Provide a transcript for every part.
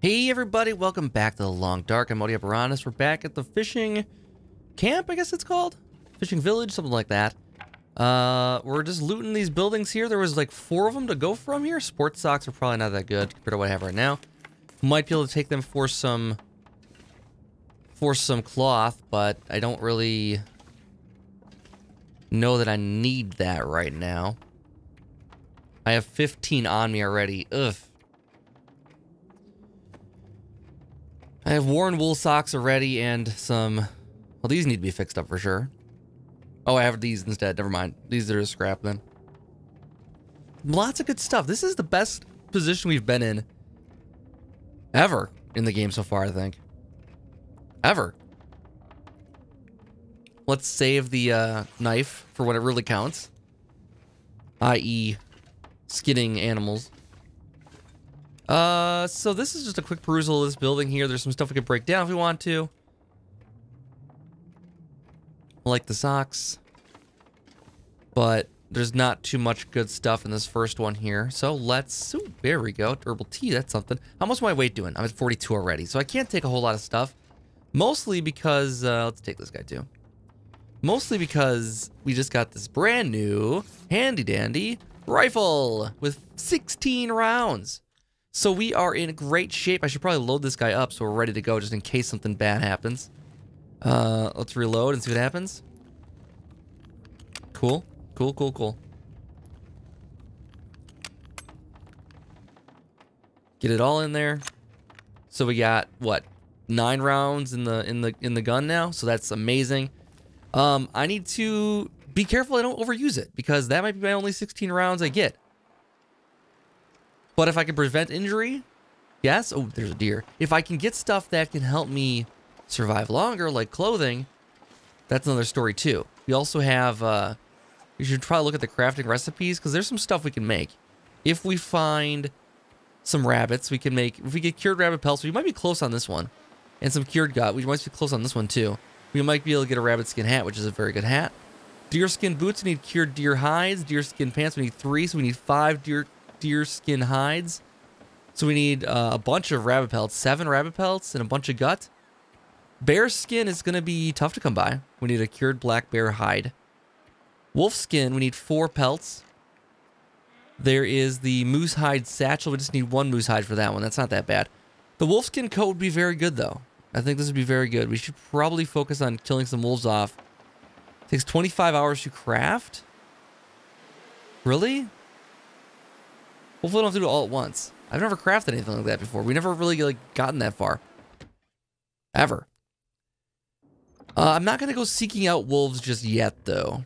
Hey everybody, welcome back to the Long Dark. I'm MODIOPERANDUS. We're back at the fishing camp, I guess it's called? Fishing village, something like that. We're just looting these buildings here. There was like 4 of them to go from here. Sports socks are probably not that good compared to what I have right now. Might be able to take them for some cloth, but I don't really know that I need that right now. I have 15 on me already. Ugh. I have worn wool socks already and some... Well, these need to be fixed up for sure. Oh, I have these instead. Never mind. These are scrap then. Lots of good stuff. This is the best position we've been in ever in the game so far, I think. Ever. Let's save the knife for when it really counts. I.e. skinning animals. So this is just a quick perusal of this building here. There's some stuff we could break down if we want to. Like the socks. But there's not too much good stuff in this first one here. So let's... Ooh, there we go. Herbal tea, that's something. How much is my weight doing? I'm at 42 already. So I can't take a whole lot of stuff. Mostly because... let's take this guy too. Mostly because we just got this brand new handy-dandy rifle with 16 rounds. So we are in great shape. I should probably load this guy up so we're ready to go just in case something bad happens. Let's reload and see what happens. Cool. Cool, cool, cool. Get it all in there. So we got what? 9 rounds in the gun now. So that's amazing. I need to be careful I don't overuse it because that might be my only 16 rounds I get. But if I can prevent injury, yes. Oh, there's a deer. If I can get stuff that can help me survive longer, like clothing, that's another story too. We also have, you should probably look at the crafting recipes because there's some stuff we can make. If we find some rabbits, we can make, if we get cured rabbit pelts, we might be close on this one. And some cured gut, we might be close on this one too. We might be able to get a rabbit skin hat, which is a very good hat. Deer skin boots, we need cured deer hides. Deer skin pants, we need 3, so we need 5 deer skin hides. So we need a bunch of rabbit pelts, 7 rabbit pelts and a bunch of gut. Bear skin is going to be tough to come by. We need a cured black bear hide. Wolf skin, we need 4 pelts. There is the moose hide satchel. We just need 1 moose hide for that one. That's not that bad. The wolf skin coat would be very good though. I think this would be very good. We should probably focus on killing some wolves off. It takes 25 hours to craft? Really? Hopefully I don't have to do it all at once. I've never crafted anything like that before. We never really like gotten that far. Ever. I'm not going to go seeking out wolves just yet, though.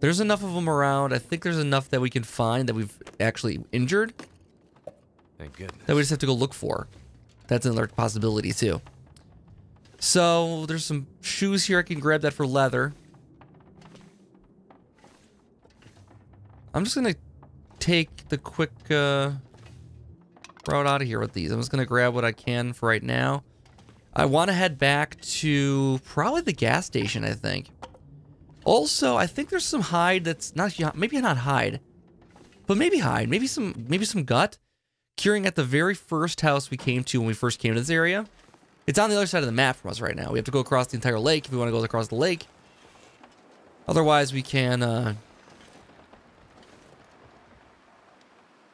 There's enough of them around. I think there's enough that we can find that we've actually injured. Thank goodness. That we just have to go look for. That's another possibility, too. So, there's some shoes here. I can grab that for leather. I'm just going to take the quick route out of here with these. I'm just going to grab what I can for right now. I want to head back to probably the gas station, I think. Also, I think there's some hide that's not, maybe not hide, but maybe hide, maybe some gut. Curing at the very first house we came to when we first came to this area. It's on the other side of the map from us right now. We have to go across the entire lake if we want to go across the lake. Otherwise, we can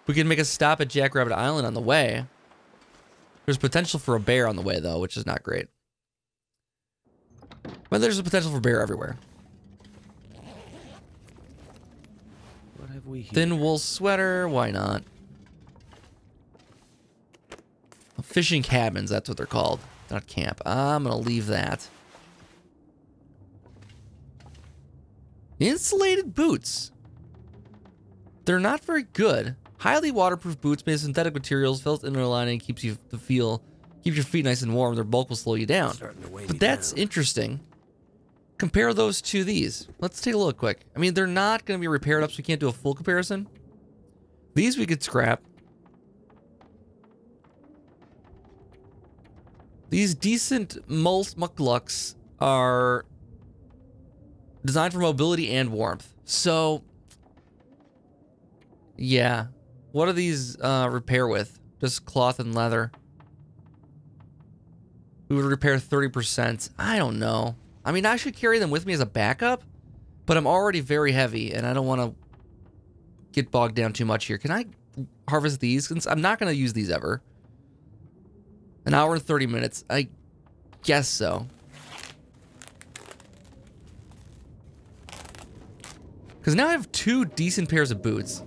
make a stop at Jackrabbit Island on the way. There's potential for a bear on the way, though, which is not great. But there's a potential for bear everywhere. What have we here? Thin wool sweater, why not? Fishing cabins, that's what they're called. Not camp. I'm gonna leave that. Insulated boots. They're not very good. Highly waterproof boots made of synthetic materials, felt inner lining, keeps your feet nice and warm. Their bulk will slow you down. But that's interesting. Compare those to these. Let's take a look quick. I mean, they're not going to be repaired up, so we can't do a full comparison. These we could scrap. These decent mucklucks are designed for mobility and warmth. So, yeah. What are these repair with? Just cloth and leather. We would repair 30%. I don't know. I mean, I should carry them with me as a backup, but I'm already very heavy, and I don't want to get bogged down too much here. Can I harvest these? Since I'm not going to use these ever. An hour and 30 minutes. I guess so. Because now I have 2 decent pairs of boots.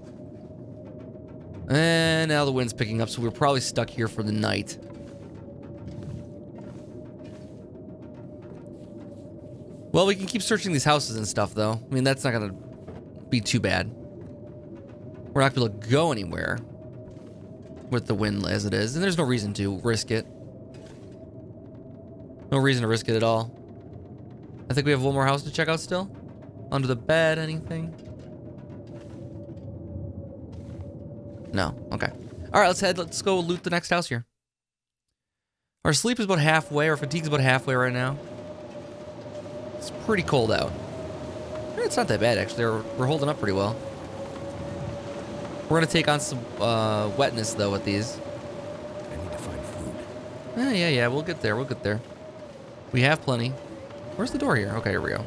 And now the wind's picking up, so we're probably stuck here for the night. Well, we can keep searching these houses and stuff, though. I mean, that's not going to be too bad. We're not going to be able to go anywhere with the wind as it is, and there's no reason to risk it. No reason to risk it at all. I think we have one more house to check out still. Under the bed, anything? No. Okay. All right, let's head. Let's go loot the next house here. Our sleep is about halfway. Our fatigue is about halfway right now. It's pretty cold out. It's not that bad, actually. We're holding up pretty well. We're going to take on some wetness, though, with these. I need to find food. Yeah. We'll get there. We'll get there. We have plenty. Where's the door here? Okay, here we go.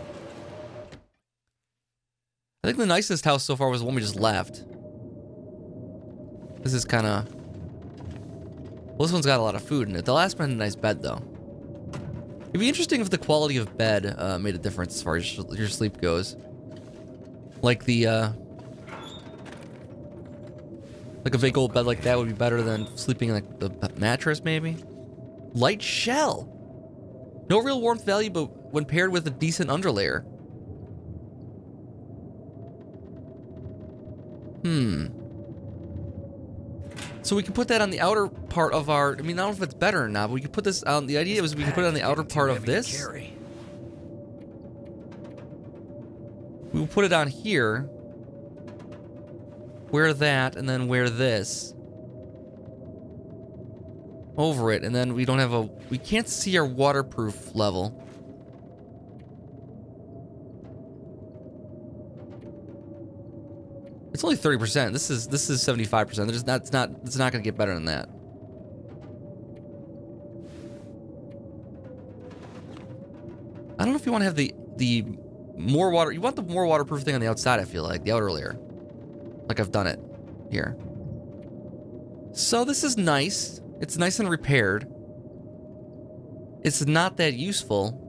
I think the nicest house so far was the one we just left. This is kind of... Well, this one's got a lot of food in it. The last one had a nice bed, though. It'd be interesting if the quality of bed made a difference as far as your sleep goes. Like the, like a big old bed like that would be better than sleeping in like the mattress, maybe? Light shell! No real warmth value, but when paired with a decent underlayer. So we can put that on the outer part of our... I mean, I don't know if it's better or not, but we can put this on... The idea was we can put it on the outer part of this. We will put it on here. Wear that, and then wear this. Over it, and then we don't have a... We can't see our waterproof level. It's only 30%. This is 75%. It's not gonna get better than that. I don't know if you want to have the more water. You want the more waterproof thing on the outside, I feel like, the outer layer. Like I've done it here. So this is nice. It's nice and repaired. It's not that useful.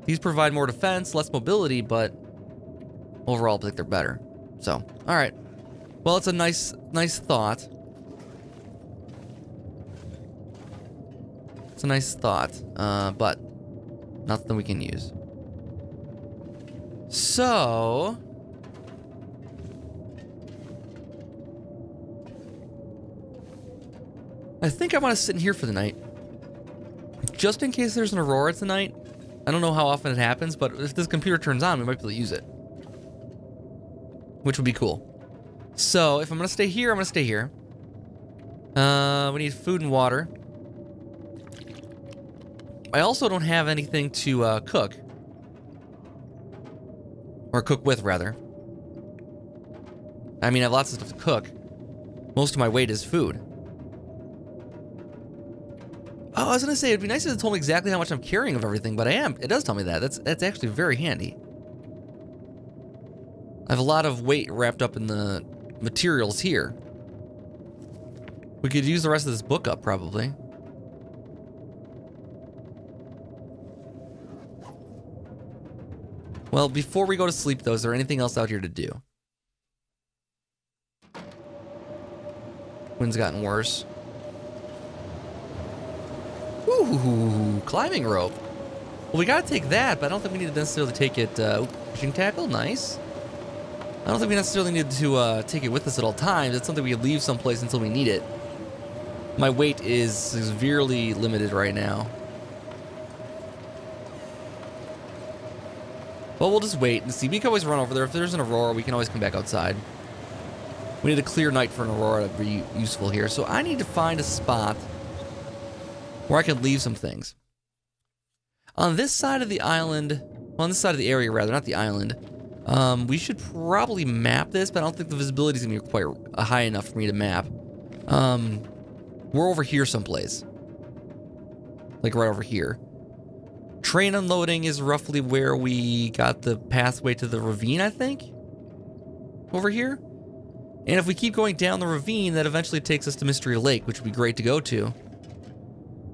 These provide more defense, less mobility, but overall I think they're better. So, all right. Well, it's a nice thought. It's a nice thought, but nothing we can use. So, I think I want to sit in here for the night, just in case there's an aurora tonight. I don't know how often it happens, but if this computer turns on, we might be able to use it. Which would be cool. So, if I'm going to stay here, I'm going to stay here. We need food and water. I also don't have anything to cook. Or cook with, rather. I mean, I have lots of stuff to cook. Most of my weight is food. Oh, I was going to say, it'd be nice if it told me exactly how much I'm carrying of everything, but I am. It does tell me that. That's actually very handy. I have a lot of weight wrapped up in the materials here. We could use the rest of this book up, probably. Well, before we go to sleep, though, is there anything else out here to do? Wind's gotten worse. Ooh, climbing rope. Well, we gotta take that, but I don't think we need to necessarily take it. Fishing tackle, nice. I don't think we necessarily need to take it with us at all times. It's something we can leave someplace until we need it. My weight is severely limited right now. Well, we'll just wait and see. We can always run over there. If there's an aurora, we can always come back outside. We need a clear night for an aurora to be useful here. So I need to find a spot where I can leave some things. On this side of the island, on this side of the area rather, not the island, we should probably map this, but I don't think the visibility is going to be quite high enough for me to map. We're over here someplace. Like right over here. Train unloading is roughly where we got the pathway to the ravine, I think. Over here. And if we keep going down the ravine, that eventually takes us to Mystery Lake, which would be great to go to.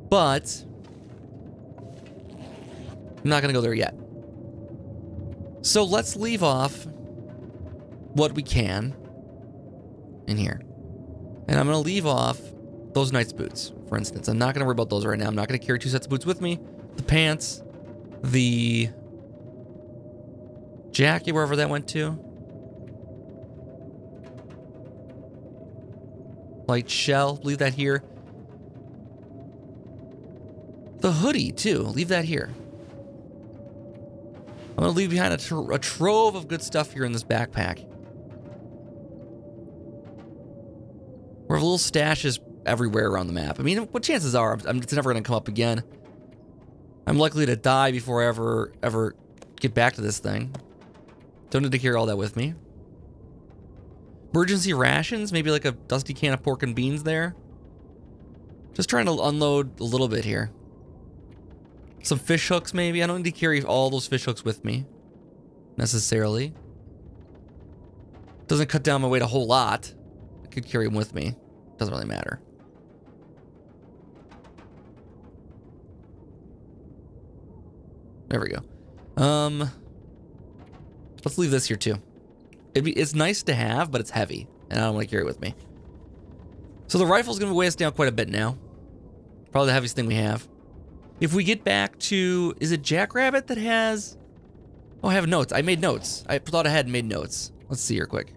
But I'm not going to go there yet. So let's leave off what we can in here. And I'm going to leave off those knight's boots, for instance. I'm not going to worry about those right now. I'm not going to carry 2 sets of boots with me. The pants, the jacket, wherever that went to. Light shell, leave that here. The hoodie, too, leave that here. I'm going to leave behind a trove of good stuff here in this backpack. We have little stashes everywhere around the map. I mean, what chances are it's never going to come up again? I'm likely to die before I ever get back to this thing. Don't need to carry all that with me. Emergency rations, maybe like a dusty can of pork and beans there. Just trying to unload a little bit here. Some fish hooks, maybe. I don't need to carry all those fish hooks with me, necessarily. Doesn't cut down my weight a whole lot. I could carry them with me. Doesn't really matter. There we go. Let's leave this here too. It's nice to have, but it's heavy, and I don't want to carry it with me. So the rifle's going to weigh us down quite a bit now. Probably the heaviest thing we have. If we get back to... Is it Jackrabbit that has... Oh, I have notes. I made notes. I thought ahead and made notes. Let's see here quick.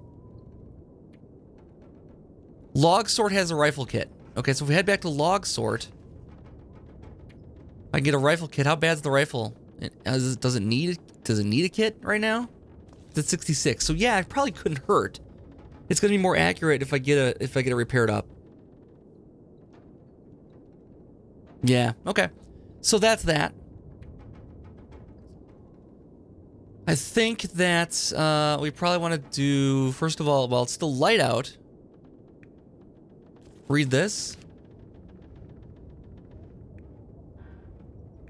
Log Sort has a rifle kit. Okay, so if we head back to Log Sort... I can get a rifle kit. How bad's the rifle? Does it need a kit right now? It's at 66. So yeah, it probably couldn't hurt. It's gonna be more accurate if I get it repaired up. Yeah, okay. So that's that. I think that we probably want to do, first of all, while it's still light out, read this.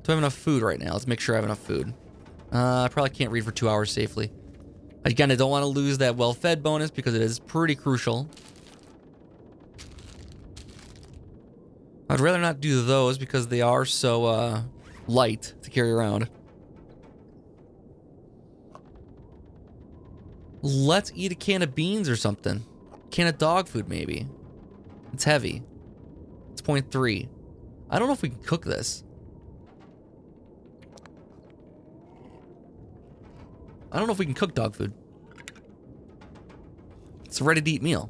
Do I have enough food right now? Let's make sure I have enough food. I probably can't read for 2 hours safely. Again, I don't want to lose that well-fed bonus because it is pretty crucial. I'd rather not do those because they are so light to carry around. Let's eat a can of beans or something. Can of dog food, maybe. It's heavy. It's 0.3. I don't know if we can cook this. I don't know if we can cook dog food. It's a ready-to-eat meal.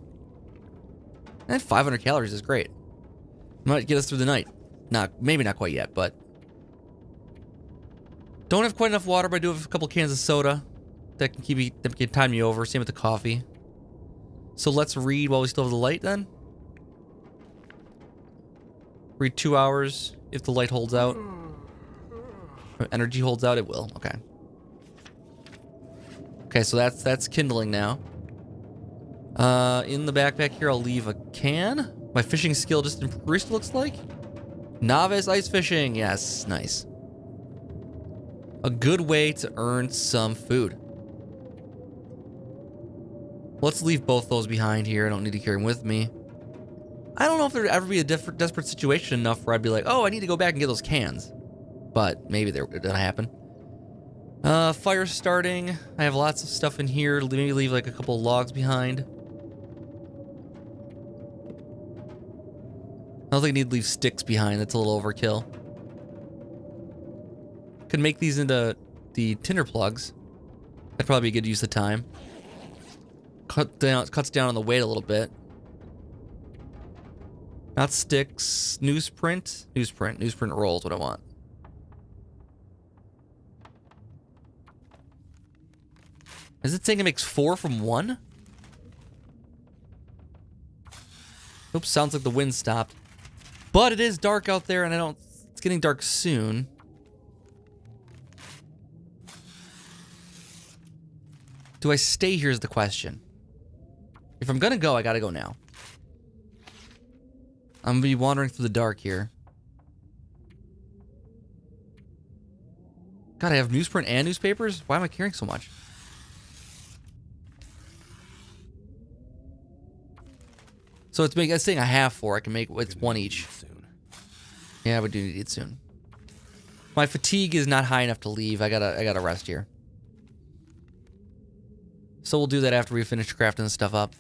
And 500 calories is great. Might get us through the night. Maybe not quite yet, but... Don't have quite enough water, but I do have a couple cans of soda that can time me over. Same with the coffee. So let's read while we still have the light then. Read 2 hours if the light holds out. Or energy holds out, it will. Okay. Okay, so that's kindling now. In the backpack here, I'll leave a can. My fishing skill just increased, looks like. Novice ice fishing. Yes, nice. A good way to earn some food. Let's leave both those behind here. I don't need to carry them with me. I don't know if there'd ever be a desperate situation enough where I'd be like, oh, I need to go back and get those cans. But maybe it didn't happen. Fire starting. I have lots of stuff in here. Maybe leave like a couple of logs behind. I don't think I need to leave sticks behind. That's a little overkill. Could make these into the tinder plugs. That'd probably be a good use of time. Cuts down on the weight a little bit. Not sticks. Newsprint. Newsprint rolls. What I want. Is it saying it makes 4 from 1? Oops, sounds like the wind stopped. But it is dark out there, and it's getting dark soon. Do I stay here is the question. If I'm gonna go, I gotta go now. I'm gonna be wandering through the dark here. God, I have newsprint and newspapers? Why am I carrying so much? So it's saying I have 4. I can make it's 1 each. Yeah, we do need to eat soon. My fatigue is not high enough to leave. I gotta rest here. So we'll do that after we finish crafting this stuff up.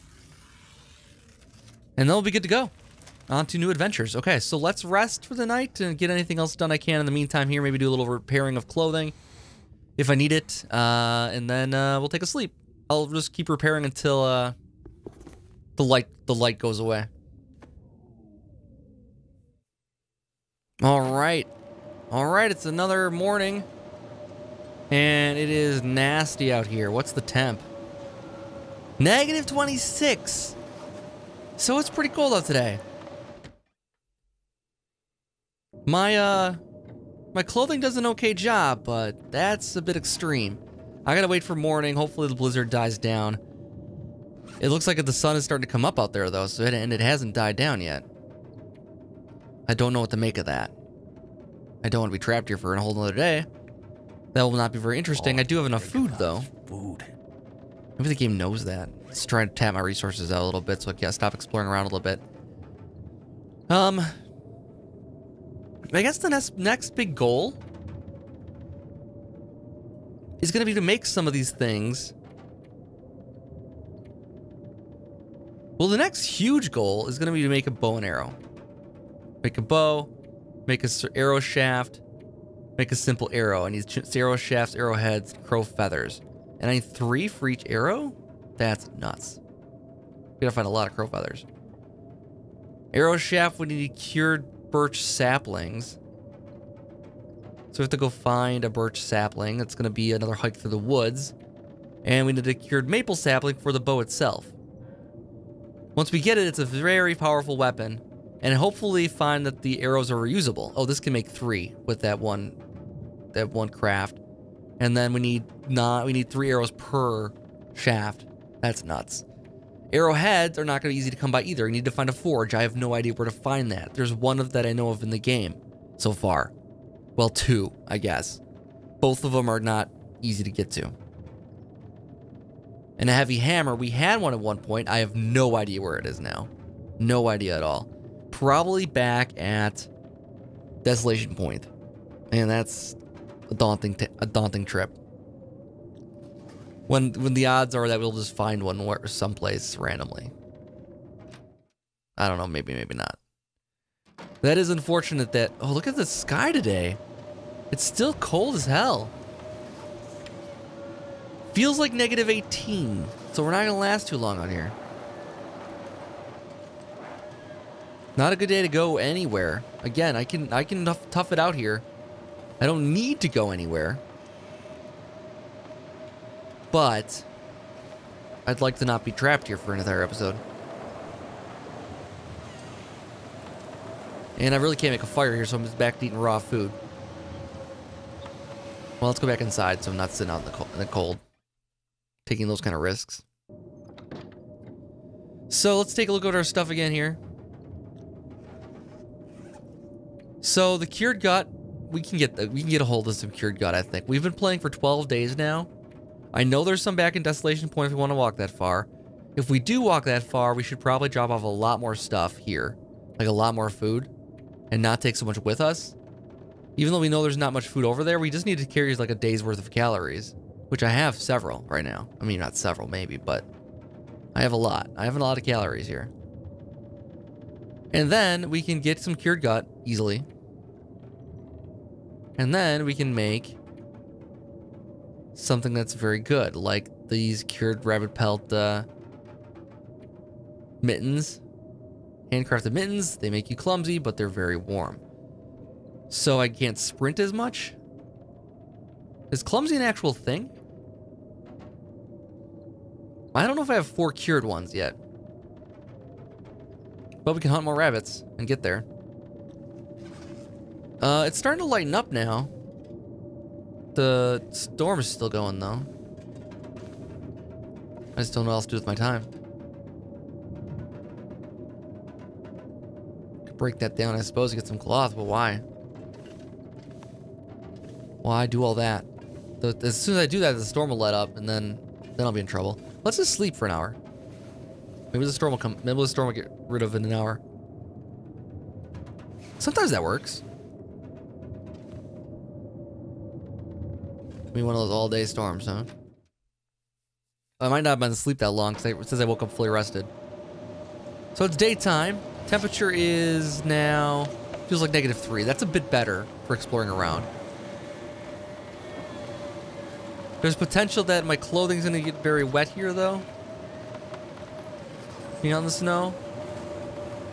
And then we'll be good to go. On to new adventures. Okay, so let's rest for the night and get anything else done I can in the meantime here. Maybe do a little repairing of clothing if I need it. And then we'll take a sleep. I'll just keep repairing until the light goes away. All right, it's another morning, and it is nasty out here. What's the temp? Negative 26. So it's pretty cold out today. My clothing does an okay job, but that's a bit extreme. I gotta wait for morning. Hopefully the blizzard dies down. It looks like the sun is starting to come up out there, though, so it hasn't died down yet. I don't know what to make of that. I don't want to be trapped here for a whole nother day. That will not be very interesting. I do have enough food, though. Maybe the game knows that. Let's try and tap my resources out a little bit so I can stop exploring around a little bit. I guess the next big goal is going to be to make some of these things. Well, the next huge goal is going to be to make a bow and arrow. Make a bow, make a arrow shaft, make a simple arrow. I need arrow shafts, arrowheads, crow feathers. And I need 3 for each arrow? That's nuts. We gotta find a lot of crow feathers. Arrow shaft, we need cured birch saplings. So we have to go find a birch sapling. It's gonna be another hike through the woods. And we need a cured maple sapling for the bow itself. Once we get it, it's a very powerful weapon. And hopefully find that the arrows are reusable. Oh, this can make 3 with that one craft. And then we need 3 arrows per shaft. That's nuts. Arrowheads are not going to be easy to come by either. You need to find a forge. I have no idea where to find that. There's one of that I know of in the game so far. Well, 2, I guess. Both of them are not easy to get to. And a heavy hammer, we had one at one point. I have no idea where it is now. No idea at all. Probably back at Desolation Point. And that's a daunting trip. When the odds are that we'll just find one someplace randomly. I don't know, maybe not. That is unfortunate that... Oh, look at the sky today. It's still cold as hell. Feels like negative 18. So we're not gonna last too long on here. Not a good day to go anywhere. Again, I can tough it out here. I don't need to go anywhere. But I'd like to not be trapped here for an entire episode. And I really can't make a fire here, so I'm just back to eating raw food. Well, let's go back inside so I'm not sitting out in the cold. Taking those kind of risks. So let's take a look at our stuff again here. So the cured gut, we can get a hold of some cured gut, I think. We've been playing for 12 days now. I know there's some back in Desolation Point if we want to walk that far. If we do walk that far, we should probably drop off a lot more stuff here. Like a lot more food. And not take so much with us. Even though we know there's not much food over there, we just need to carry like a day's worth of calories. Which I have several right now. I mean, not several maybe, but I have a lot. I have a lot of calories here. And then we can get some cured gut easily. And then we can make something that's very good, like these cured rabbit pelt mittens. Handcrafted mittens, they make you clumsy, but they're very warm. So I can't sprint as much. Is clumsy an actual thing? I don't know if I have 4 cured ones yet. But we can hunt more rabbits and get there. It's starting to lighten up now. The storm is still going, though. I just don't know what else to do with my time. break that down, I suppose, to get some cloth, but why? Why do all that? As soon as I do that, the storm will let up, and then I'll be in trouble. Let's just sleep for an hour. Maybe the storm will come. Maybe the storm will get rid of it in an hour. Sometimes that works. I mean, one of those all-day storms, huh? I might not have been asleep that long since I woke up fully rested. So it's daytime. Temperature is now feels like -3. That's a bit better for exploring around. There's potential that my clothing's gonna get very wet here, though. Being on the snow.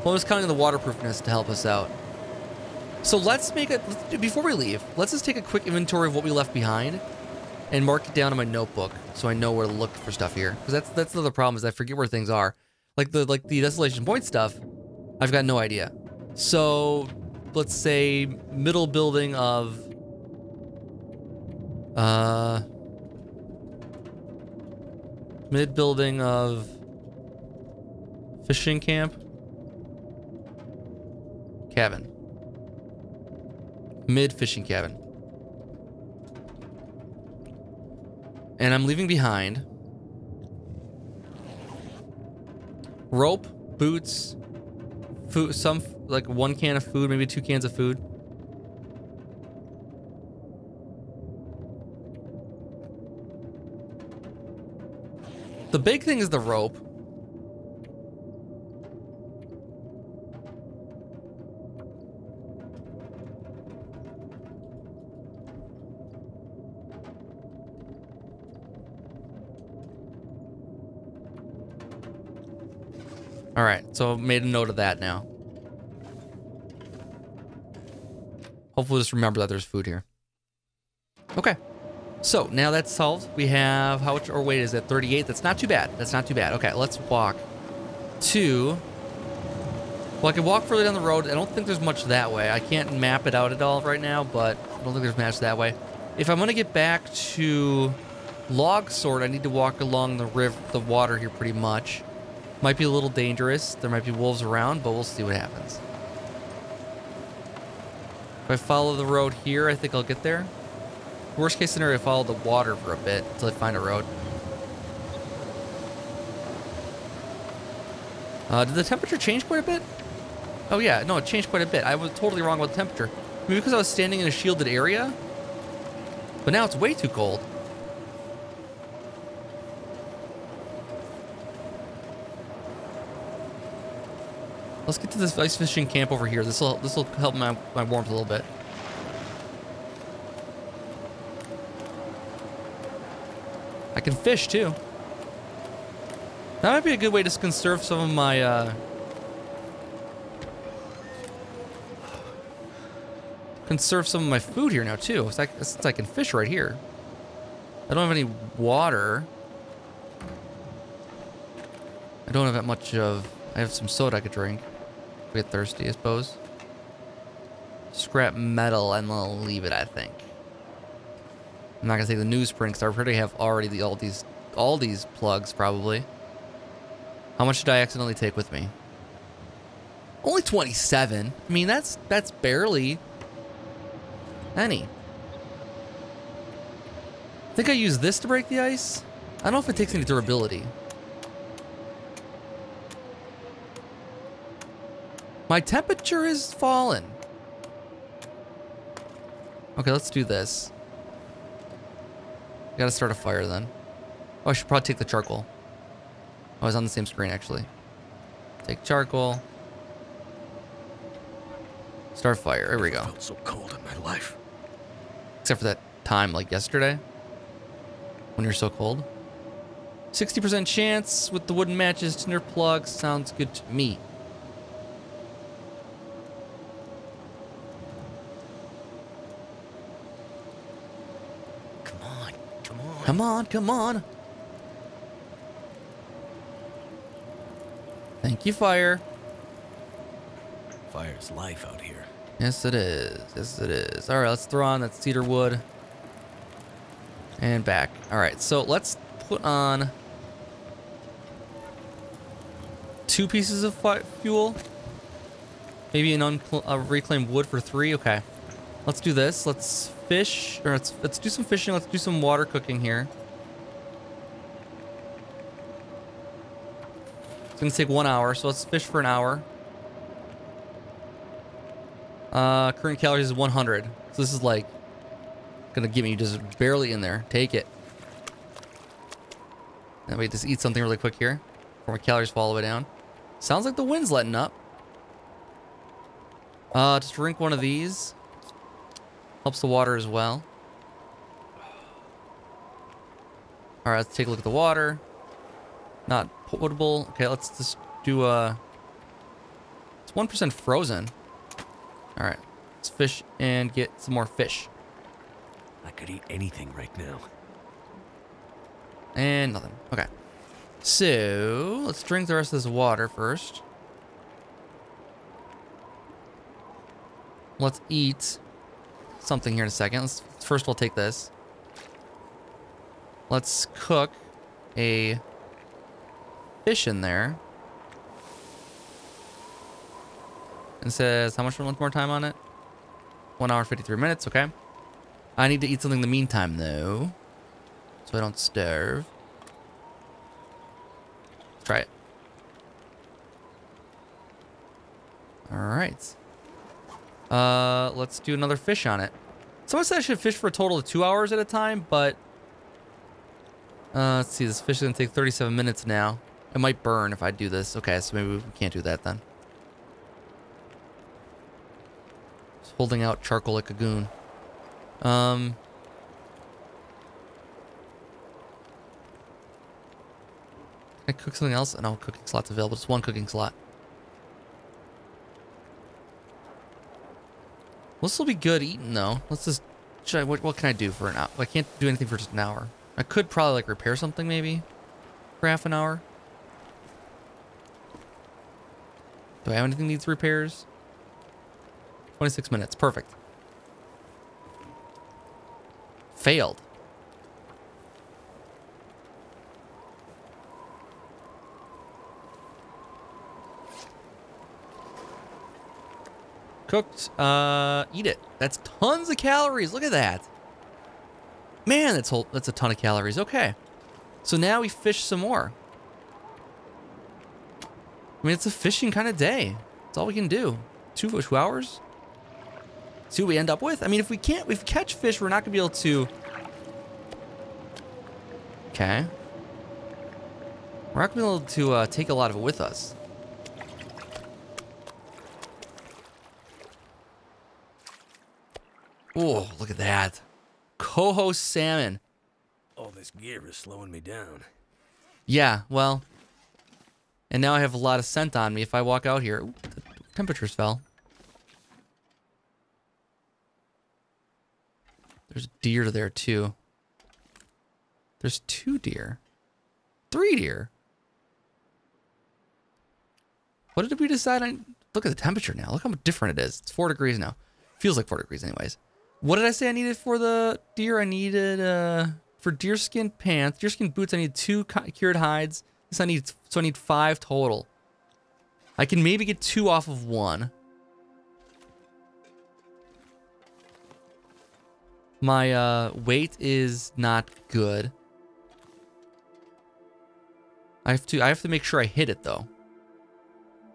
Well, I was counting the waterproofness to help us out. So let's make it, before we leave, let's just take a quick inventory of what we left behind and mark it down in my notebook so I know where to look for stuff here. Because that's another problem, is I forget where things are. Like the Desolation Point stuff, I've got no idea. So let's say middle building of mid building of fishing camp cabin. Mid fishing cabin. And I'm leaving behind rope, boots, food, like 1 can of food, maybe 2 cans of food. The big thing is the rope. All right, so made a note of that now. Hopefully we'll just remember that there's food here. Okay, so now that's solved. We have, how much our weight is at 38? That's not too bad. That's not too bad. Okay, let's walk to, well, I can walk further down the road. I don't think there's much that way. I can't map it out at all right now, but I don't think there's much that way. If I'm gonna get back to Log Sword, I need to walk along the river, the water here pretty much. Might be a little dangerous. There might be wolves around, but we'll see what happens. If I follow the road here, I think I'll get there. Worst case scenario, I follow the water for a bit until I find a road. Did the temperature change quite a bit? Oh yeah, no, it changed quite a bit. I was totally wrong about the temperature. Maybe because I was standing in a shielded area? But now it's way too cold. Let's get to this ice fishing camp over here. This will help my warmth a little bit. I can fish too. That might be a good way to conserve some of my food here now too. Since I can fish right here. I don't have any water. I don't have that much of. I have some soda I could drink. If we get thirsty, I suppose. Scrap metal, and I'll leave it, I think. I'm not gonna take the newsprint because I already have all these plugs probably. How much did I accidentally take with me? Only 27. I mean, that's barely any. I think I used this to break the ice. I don't know if it takes any durability. My temperature is fallen. Okay, let's do this. Gotta start a fire then. Oh, I should probably take the charcoal. Oh, I was on the same screen actually. Take charcoal. Start fire. There we go. I felt so cold in my life. Except for that time like yesterday. When you're so cold. 60% chance with the wooden matches, tinder plugs. Sounds good to me. Come on, come on. Thank you, fire. Fire's life out here. Yes, it is. Yes, it is. All right, let's throw on that cedar wood. And back. All right, so let's put on 2 pieces of fuel. Maybe an reclaimed wood for 3. Okay. Let's do this. Let's fish, or let's do some fishing. Let's do some water cooking here. It's gonna take 1 hour, so let's fish for an hour. Current calories is 100. So this is like gonna get me just barely in there. Take it. And wait, just eat something really quick here before my calories fall all the way down. Sounds like the wind's letting up. Just drink one of these. Helps the water as well. All right, let's take a look at the water. Not potable. Okay, let's just do it's 1% frozen. All right, let's fish and get some more fish. I could eat anything right now. And nothing. Okay. So let's drink the rest of this water first. Let's eat something here in a second. Let's first of all take this. Let's cook a fish in there. It says how much for one more time on it? 1 hour 53 minutes. Okay. I need to eat something in the meantime though, so I don't starve. Let's try it. All right. Let's do another fish on it. Someone said I should fish for a total of 2 hours at a time, but let's see. This fish is gonna take 37 minutes now. It might burn if I do this. Okay, so maybe we can't do that then. Just holding out charcoal like a goon. Can I cook something else? No, cooking slot's available. Just one cooking slot. This will be good eating though. Let's just try. What can I do for an hour? I can't do anything for just an hour. I could probably like repair something maybe for half an hour. Do I have anything that needs repairs? 26 minutes. Perfect. Failed. Cooked. Eat it. That's tons of calories. Look at that. Man, that's a ton of calories. Okay. So now we fish some more. I mean, it's a fishing kind of day. That's all we can do. 2 hours? See what we end up with? I mean, if we catch fish, we're not gonna be able to. Okay. We're not gonna be able to take a lot of it with us. Oh, look at that. Coho salmon. All this gear is slowing me down. Yeah, well. And now I have a lot of scent on me if I walk out here. Ooh, the temperatures fell. There's deer there too. There's 2 deer. 3 deer. What did we decide on? Look at the temperature now. Look how different it is. It's 4 degrees now. Feels like 4 degrees anyways. What did I say I needed for the deer? I needed, for deerskin pants, deerskin boots, I need 2 cured hides. This I need 5 total. I can maybe get 2 off of 1. My, weight is not good. I have to make sure I hit it though.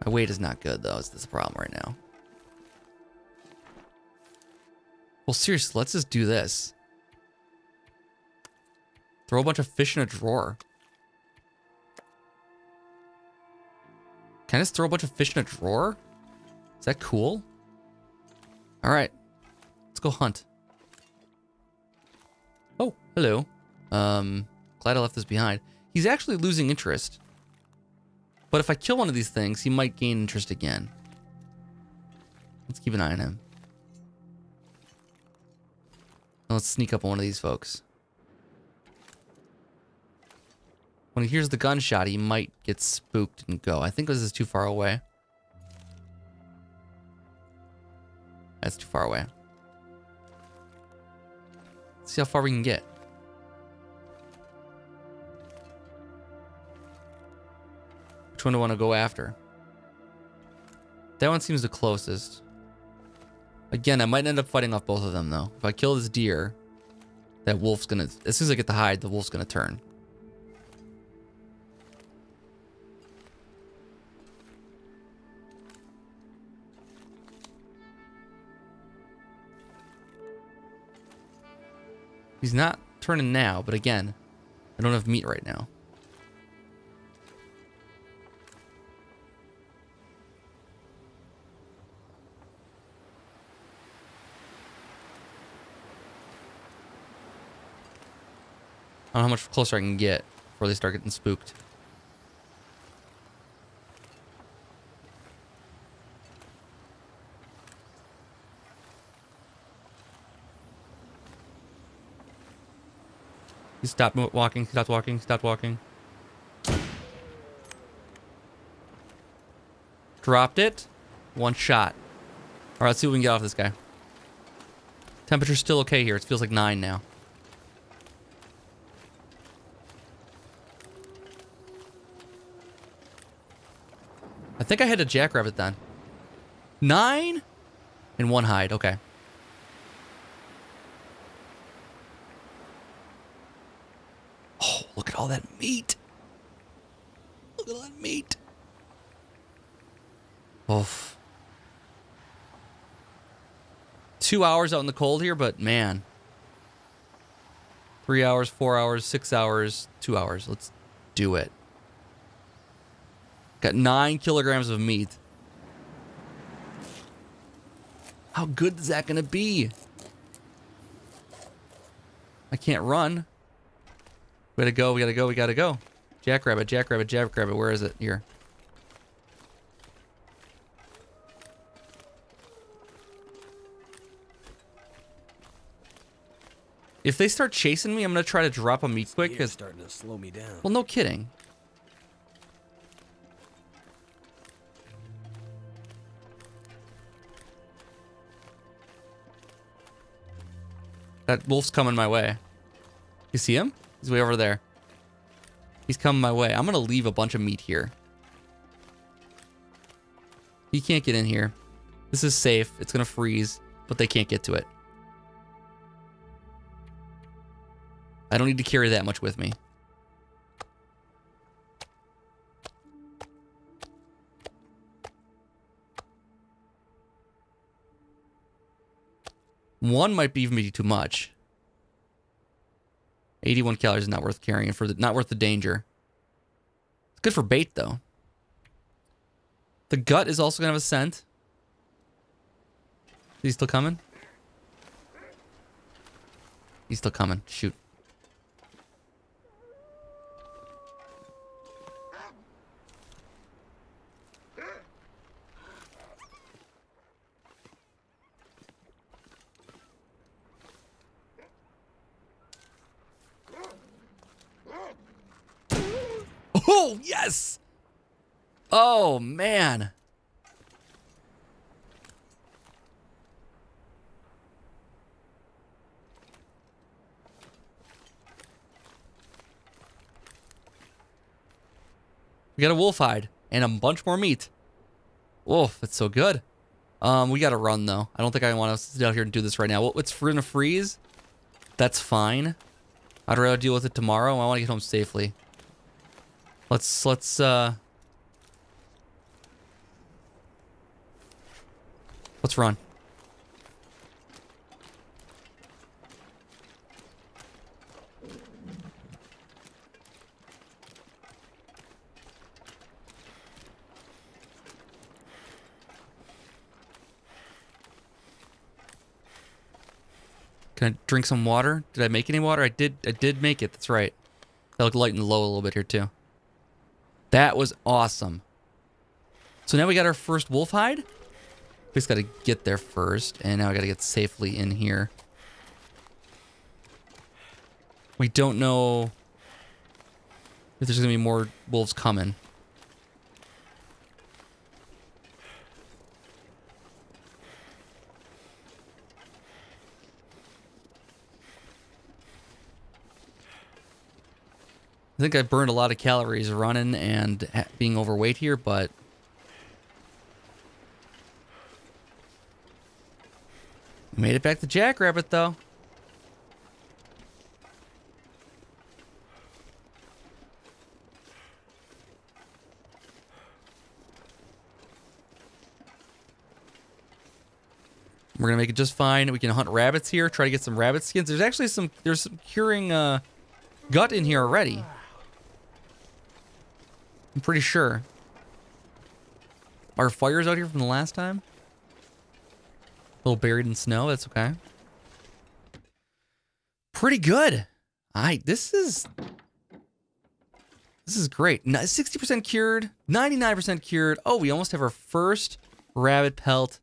My weight is not good though. Is this a problem right now? Well, seriously, let's just do this. Throw a bunch of fish in a drawer. Can I just throw a bunch of fish in a drawer? Is that cool? All right, let's go hunt. Oh, hello. Glad I left this behind. He's actually losing interest. But if I kill one of these things, he might gain interest again. Let's keep an eye on him. Now let's sneak up on one of these folks. When he hears the gunshot, he might get spooked and go. I think this is too far away. That's too far away. Let's see how far we can get. Which one do I want to go after? That one seems the closest. Again, I might end up fighting off both of them, though. If I kill this deer, that wolf's gonna... As soon as I get the hide, the wolf's gonna turn. He's not turning now, but again, I don't have meat right now. I don't know how much closer I can get before they start getting spooked. He stopped walking, stopped walking, stopped walking. Dropped it. One shot. Alright, let's see what we can get off this guy. Temperature's still okay here. It feels like 9 now. I think I had a jackrabbit then. 9? And 1 hide. Okay. Oh, look at all that meat. Look at all that meat. Oof. 2 hours out in the cold here, but man. 3 hours, 4 hours, 6 hours, 2 hours. Let's do it. Got 9 kilograms of meat. How good is that going to be? I can't run. We gotta go, we gotta go, we gotta go. Jackrabbit, jackrabbit, jackrabbit. Where is it? Here. If they start chasing me, I'm gonna try to drop a meat quick. It's starting to slow me down. Well, no kidding. That wolf's coming my way. You see him? He's way over there. He's coming my way. I'm gonna leave a bunch of meat here. He can't get in here. This is safe. It's gonna freeze, but they can't get to it. I don't need to carry that much with me. One might even be too much. 81 calories is not worth carrying not worth the danger. It's good for bait though. The gut is also gonna have a scent. Is he still coming? He's still coming. Shoot. Oh, yes! Oh, man. We got a wolf hide and a bunch more meat. Wolf, it's so good. We gotta run though. I don't think I want to sit out here and do this right now. Well, it's gonna freeze. That's fine. I'd rather deal with it tomorrow. I want to get home safely. Let's run. Can I drink some water? Did I make any water? I did make it. That's right. That looked light and low a little bit here too. That was awesome. So now we got our first wolf hide. We just got to get there first, and now I got to get safely in here. We don't know if there's gonna be more wolves coming. I think I burned a lot of calories running and being overweight here, but Made it back to Jackrabbit, though. We're gonna make it just fine. We can hunt rabbits here, try to get some rabbit skins. There's actually some curing gut in here already. I'm pretty sure. Our fire's out here from the last time. A little buried in snow, that's okay. Pretty good. This is great. 60% cured, 99% cured. Oh, we almost have our first rabbit pelt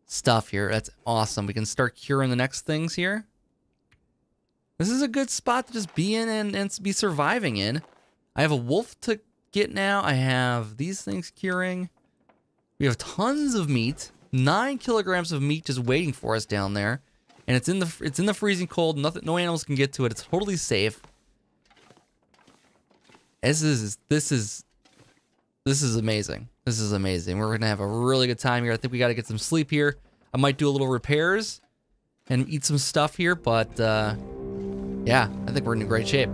stuff here. That's awesome. We can start curing the next things here. This is a good spot to just be in and be surviving in. I have a wolf to get now. I have these things curing. We have tons of meat. 9 kilograms of meat just waiting for us down there. And it's in the freezing cold. No animals can get to it. It's totally safe. This is amazing. This is amazing. We're gonna have a really good time here. I think we gotta get some sleep here. I might do a little repairs and eat some stuff here, but yeah, I think we're in great shape.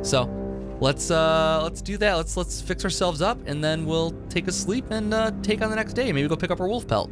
So let's do that. Let's fix ourselves up, and then we'll take a sleep and take on the next day. Maybe go pick up our wolf pelt.